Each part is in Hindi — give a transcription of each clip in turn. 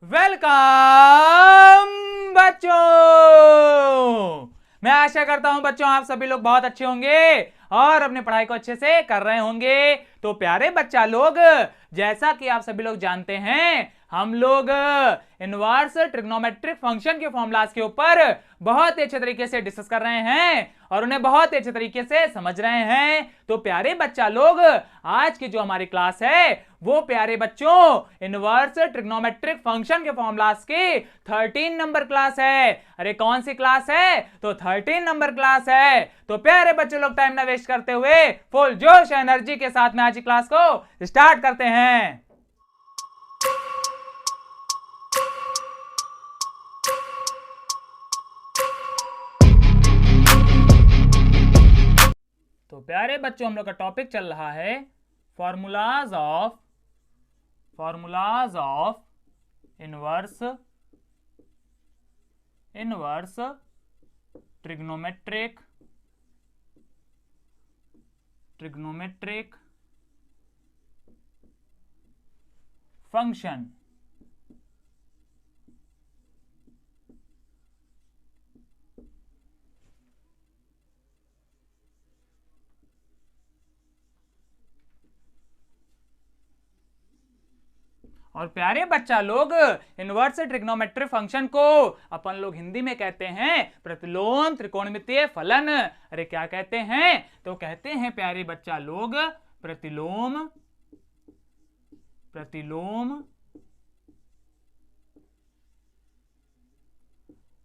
वेलकम बच्चों। मैं आशा करता हूं बच्चों आप सभी लोग बहुत अच्छे होंगे और अपनी पढ़ाई को अच्छे से कर रहे होंगे। तो प्यारे बच्चा लोग, जैसा कि आप सभी लोग जानते हैं, हम लोग इनवर्स ट्रिग्नोमेट्रिक फंक्शन के फॉर्मूलाज के ऊपर बहुत ही अच्छे तरीके से डिस्कस कर रहे हैं और उन्हें बहुत ही अच्छे तरीके से समझ रहे हैं। तो प्यारे बच्चा लोग, आज की जो हमारी क्लास है वो प्यारे बच्चों इनवर्स ट्रिग्नोमेट्रिक फंक्शन के फॉर्मूलाज की 13 नंबर क्लास है। अरे कौन सी क्लास है? तो 13 नंबर क्लास है। तो प्यारे बच्चे लोग, टाइम ना वेस्ट करते हुए फुल जोश एनर्जी के साथ में आज की क्लास को स्टार्ट करते हैं। तो प्यारे बच्चों, हम लोग का टॉपिक चल रहा है formulas of inverse trigonometric function. और प्यारे बच्चा लोग, इनवर्स ट्रिग्नोमेट्रिक फंक्शन को अपन लोग हिंदी में कहते हैं प्रतिलोम त्रिकोणमितीय फलन। अरे क्या कहते हैं? तो कहते हैं प्यारे बच्चा लोग प्रतिलोम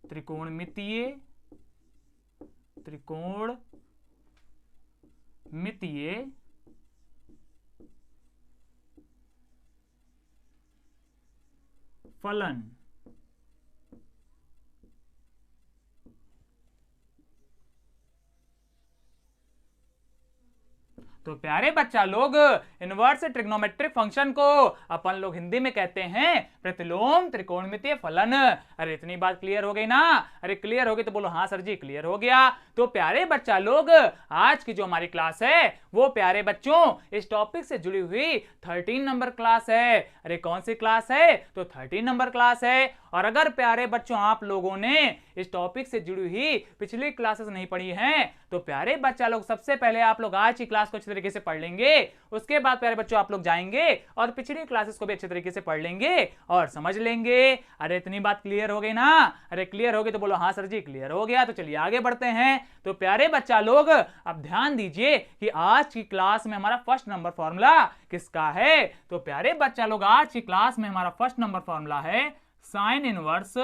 त्रिकोणमितीय फलन। तो प्यारे बच्चा लोग, इनवर्स ट्रिग्नोमेट्रिक फंक्शन को अपन लोग हिंदी में कहते हैं प्रतिलोम त्रिकोणमितीय फलन। अरे इतनी बात क्लियर हो गई ना? अरे क्लियर हो गई तो बोलो हाँ सर जी क्लियर हो गया। तो प्यारे बच्चा लोग, आज की जो हमारी क्लास है वो प्यारे बच्चों इस टॉपिक से जुड़ी हुई 13 नंबर क्लास है। अरे कौन सी क्लास है? तो 13 नंबर क्लास है। और अगर प्यारे बच्चों आप लोगों ने इस टॉपिक से जुड़ी हुई पिछली क्लासेस नहीं पढ़ी हैं तो प्यारे बच्चा लोग, सबसे पहले आप लोग आज की क्लास को अच्छे तरीके से पढ़ लेंगे। उसके बाद प्यारे बच्चों आप लोग जाएंगे और पिछली क्लासेस को भी अच्छे तरीके से पढ़ लेंगे और समझ लेंगे। अरे इतनी बात क्लियर हो गई ना? अरे क्लियर हो गई तो बोलो हाँ सर जी क्लियर हो गया। तो चलिए आगे बढ़ते हैं। तो प्यारे बच्चा लोग, अब ध्यान दीजिए कि आज की क्लास में हमारा फर्स्ट नंबर फॉर्मूला किसका है? तो प्यारे बच्चा लोग, आज की क्लास में हमारा फर्स्ट नंबर फॉर्मूला है साइन इनवर्स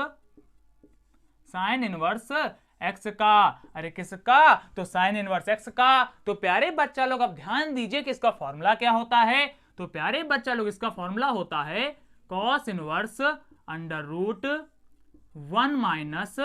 एक्स का। अरे किसका? तो साइन इनवर्स एक्स का। तो प्यारे बच्चा लोग, अब ध्यान दीजिए कि इसका फॉर्मूला क्या होता है। तो प्यारे बच्चा लोग, इसका फॉर्मूला होता है cos inverse under root 1 minus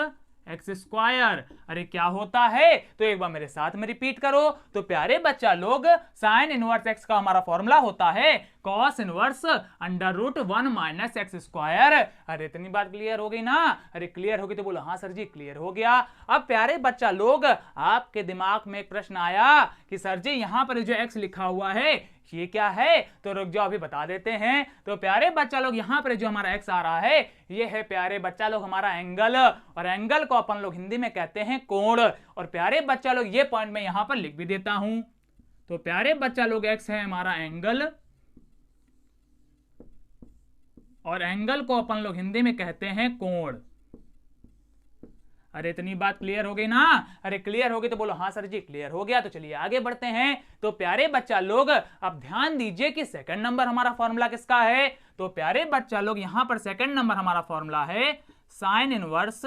x square. अरे क्या होता है? तो एक बार मेरे साथ में रिपीट करो। तो प्यारे बच्चा लोग, साइन इनवर्स एक्स का हमारा फॉर्मूला होता है cos inverse under root 1 minus x square. अरे इतनी बात क्लियर हो गई ना? अरे क्लियर हो गई तो बोलो हाँ सर जी क्लियर हो गया। अब प्यारे बच्चा लोग, आपके दिमाग में एक प्रश्न आया कि सर जी यहां पर जो एक्स लिखा हुआ है ये क्या है? तो रुक जाओ अभी बता देते हैं। तो प्यारे बच्चा लोग, यहां पर जो हमारा एक्स आ रहा है ये है प्यारे बच्चा लोग हमारा एंगल, और एंगल को अपन लोग हिंदी में कहते हैं कोण। और प्यारे बच्चा लोग, ये पॉइंट मैं यहां पर लिख भी देता हूं। तो प्यारे बच्चा लोग, एक्स है हमारा एंगल और एंगल को अपन लोग हिंदी में कहते हैं कोण। अरे इतनी बात क्लियर हो गई ना? अरे क्लियर हो गई तो बोलो हाँ सर जी क्लियर हो गया। तो चलिए आगे बढ़ते हैं। तो प्यारे बच्चा लोग, अब ध्यान दीजिए कि सेकंड नंबर हमारा फॉर्मूला किसका है। तो प्यारे बच्चा लोग, यहां पर सेकंड नंबर हमारा फॉर्मूला है साइन इनवर्स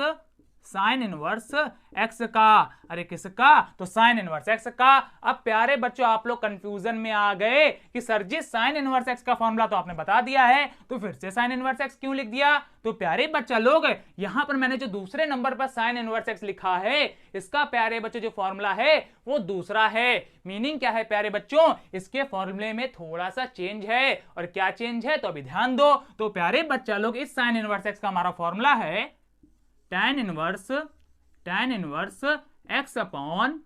एक्स का। अरे किसका? तो साइन इनवर्स एक्स का। अब प्यारे बच्चों, आप लोग कंफ्यूजन में आ गए कि सर जी साइन इनवर्स एक्स का फॉर्मूला तो आपने बता दिया है, तो फिर से साइन इनवर्स एक्स क्यों लिख दिया? तो प्यारे बच्चा लोग, यहां पर मैंने जो दूसरे नंबर पर साइन इनवर्स एक्स लिखा है इसका प्यारे बच्चों जो फॉर्मूला है वो दूसरा है। मीनिंग क्या है प्यारे बच्चों? इसके फॉर्मूले में थोड़ा सा चेंज है। और क्या चेंज है? तो अभी ध्यान दो। तो प्यारे बच्चा लोग, इस साइन इनवर्स एक्स का हमारा फॉर्मूला है tan inverse x upon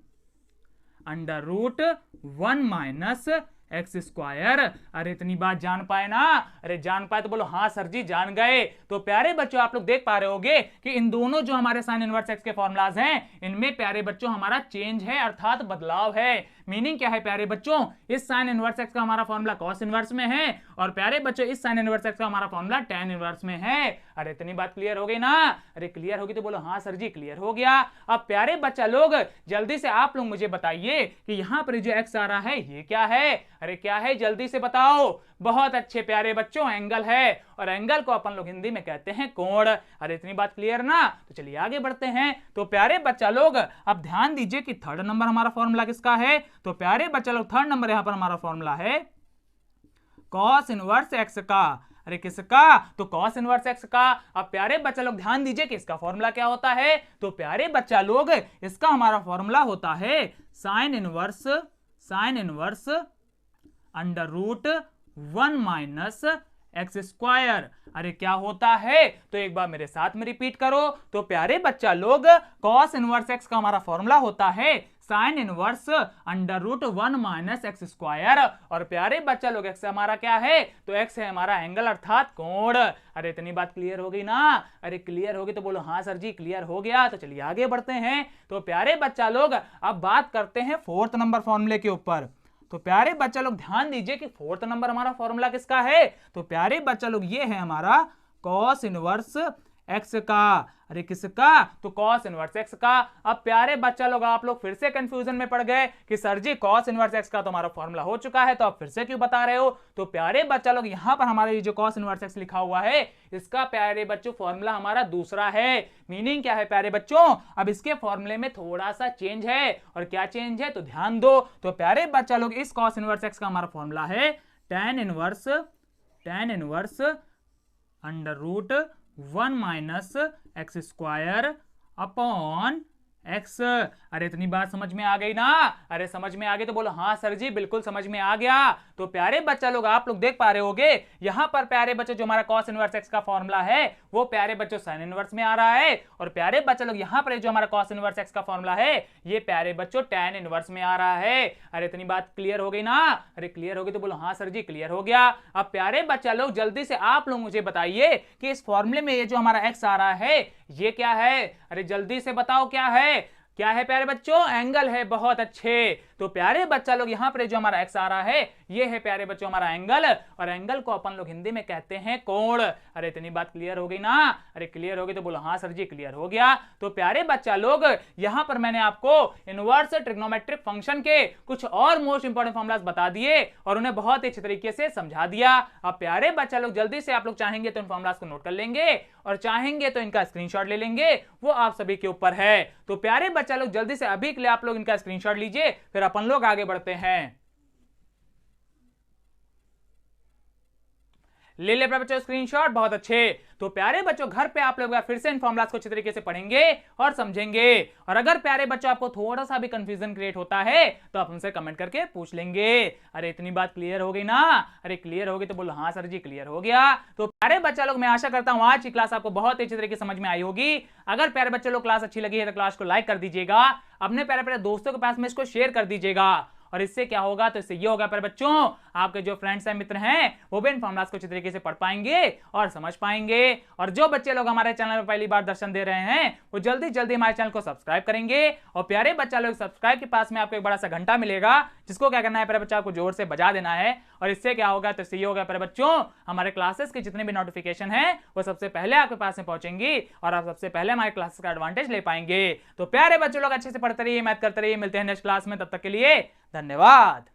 under root 1 minus x square. अरे इतनी बात जान पाए ना? अरे जान पाए तो बोलो हाँ सर जी जान गए। तो प्यारे बच्चों आप लोग देख पा रहे होंगे कि इन दोनों जो हमारे साइन इनवर्स एक्स के फॉर्मूलाज हैं इनमें प्यारे बच्चों हमारा चेंज है अर्थात बदलाव है। मीनिंग क्या है प्यारे बच्चों? इस साइन इनवर्स एक्स का हमारा फॉर्मूला कॉस इनवर्स में है और प्यारे बच्चों इस साइन इनवर्स एक्स का हमारा फॉर्मूला tan इनवर्स में है। अरे इतनी बात क्लियर हो गई ना? अरे क्लियर होगी तो बोलो हाँ सर जी क्लियर हो गया। अब प्यारे बच्चा लोग जल्दी से आप लोग मुझे बताइए कि यहां पर जो एक्स आ रहा है ये क्या है? अरे क्या है जल्दी से बताओ। बहुत अच्छे प्यारे बच्चों एंगल है और एंगल को अपन लोग हिंदी में कहते हैं कोण। अरे इतनी बात क्लियर ना? तो चलिए आगे बढ़ते हैं। तो प्यारे बच्चा लोग अब ध्यान दीजिए कि थर्ड नंबर हमारा फॉर्मूला किसका है? तो प्यारे बच्चा लोग थर्ड नंबर यहां पर हमारा फॉर्मूला है कॉस इनवर्स एक्स का। अरे किसका? तो कॉस इनवर्स एक्स का। अब प्यारे बच्चा लोग ध्यान दीजिए कि इसका फॉर्मूला क्या होता है? तो प्यारे बच्चा लोग इसका हमारा फॉर्मूला होता है sine inverse under root 1 minus x square. अरे क्या होता है? तो एक बार मेरे साथ में रिपीट करो। तो प्यारे बच्चा लोग कॉस इनवर्स एक्स का हमारा फॉर्मूला होता है sine inverse under root 1 minus x square. और प्यारे बच्चा लोग एक्स हमारा क्या है? तो एक्स है हमारा एंगल अर्थात कोण। अरे इतनी बात क्लियर हो गई ना? अरे क्लियर होगी तो बोलो हाँ सर जी क्लियर हो गया। तो चलिए आगे बढ़ते हैं। तो प्यारे बच्चा लोग अब बात करते हैं फोर्थ नंबर फॉर्मूले के ऊपर। तो प्यारे बच्चा लोग ध्यान दीजिए कि फोर्थ नंबर हमारा फॉर्मूला किसका है? तो प्यारे बच्चा लोग ये है हमारा कॉस इनवर्स एक्स का। अरे किसका? तो कॉस इनवर्स एक्स का। अब प्यारे बच्चा लोग आप लोग फिर से कंफ्यूजन में पड़ गए कि सर जी कॉस इनवर्स एक्स का तो हमारा फॉर्मूला हो चुका है तो आप फिर से क्यों बता रहे हो? तो प्यारे बच्चा लोग यहां पर हमारा ये जो कॉस इनवर्स एक्स लिखा हुआ है इसका प्यारे बच्चों फॉर्मूला हमारा दूसरा है। मीनिंग क्या है प्यारे बच्चों? अब इसके फॉर्मूले में थोड़ा सा चेंज है। और क्या चेंज है? तो ध्यान दो। तो प्यारे बच्चा लोग इस कॉस इनवर्स एक्स का हमारा फॉर्मूला है tan inverse under root 1 minus x square upon x. अरे इतनी बात समझ में आ गई ना? अरे समझ में आ गई तो बोलो हाँ सर जी बिल्कुल समझ में आ गया। तो प्यारे बच्चा लोग आप लोग देख पा रहे होगे यहां पर प्यारे बच्चों जो हमारा कॉस इनवर्स एक्स का फॉर्मूला है वो प्यारे बच्चों साइन इनवर्स में आ रहा है और प्यारे बच्चा लोग यहां पर जो हमारा कॉस इनवर्स एक्स का फॉर्मूला है ये प्यारे बच्चों tan इनवर्स में आ रहा है। अरे इतनी बात क्लियर हो गई ना? अरे क्लियर हो गई तो बोलो हाँ सर जी क्लियर हो गया। अब प्यारे बच्चा लोग जल्दी से आप लोग मुझे बताइए कि इस फॉर्मूले में ये जो हमारा एक्स आ रहा है ये क्या है? अरे जल्दी से बताओ क्या है? क्या है प्यारे बच्चों? एंगल है। बहुत अच्छे। तो प्यारे बच्चा लोग यहां पर जो हमारा एक्स आ रहा है ये है प्यारे बच्चों हमारा एंगल और एंगल को अपन लोग हिंदी में कहते हैं कोण। अरे इतनी बात क्लियर हो गई ना? अरे क्लियर हो गई तो बोलो हाँ सर जी क्लियर हो गया। तो प्यारे बच्चा लोग यहां पर मैंने आपको इनवर्स ट्रिग्नोमेट्रिक फंक्शन के कुछ और मोस्ट इंपोर्टेंट फॉर्मूलाज बता दिए और उन्हें बहुत ही अच्छे तरीके से समझा दिया। अब प्यारे बच्चा लोग जल्दी से आप लोग चाहेंगे तो इन फॉर्मूलाज को नोट कर लेंगे और चाहेंगे तो इनका स्क्रीनशॉट ले लेंगे, वो आप सभी के ऊपर है। तो प्यारे बच्चा लोग जल्दी से अभी के लिए आप लोग इनका स्क्रीनशॉट लीजिए फिर अपन लोग आगे बढ़ते हैं। ले ले बच्चों स्क्रीनशॉट। बहुत अच्छे। तो प्यारे बच्चों घर पे आप लोग फिर से इन फॉर्मूलाज को अच्छे तरीके से पढ़ेंगे और समझेंगे और अगर प्यारे बच्चों आपको थोड़ा सा भी कंफ्यूजन क्रिएट होता है तो आप हमसे कमेंट करके पूछ लेंगे। अरे इतनी बात क्लियर हो गई ना? अरे क्लियर हो गई तो बोलो हाँ सर जी क्लियर हो गया। तो प्यारे बच्चा लोग मैं आशा करता हूं आज की क्लास आपको बहुत अच्छी तरीके से समझ में आई होगी। अगर प्यारे बच्चे लोग क्लास अच्छी लगी है तो क्लास को लाइक कर दीजिएगा, अपने प्यारे प्यारे दोस्तों के पास में इसको शेयर कर दीजिएगा और इससे क्या होगा? तो इससे ये होगा प्यारे बच्चों आपके जो फ्रेंड्स हैं मित्र हैं वो भी इन फॉर्मूलाज को अच्छी तरीके से पढ़ पाएंगे और समझ पाएंगे। और जो बच्चे लोग हमारे चैनल पर पहली बार दर्शन दे रहे हैं वो जल्दी जल्दी हमारे चैनल को सब्सक्राइब करेंगे और प्यारे बच्चा लोग सब्सक्राइब के पास में आपको एक बड़ा सा घंटा मिलेगा जिसको क्या करना है प्यारे बच्चा आपको जोर से बजा देना है और इससे क्या होगा? तो इससे ये होगा प्यारे बच्चों हमारे क्लासेस के जितने भी नोटिफिकेशन है वो सबसे पहले आपके पास में पहुंचेंगी और आप सबसे पहले हमारे क्लासेस का एडवांटेज ले पाएंगे। तो प्यारे बच्चों लोग अच्छे से पढ़ते रहिए, मैथ करते रहिए। मिलते हैं नेक्स्ट क्लास में, तब तक के लिए धन्यवाद।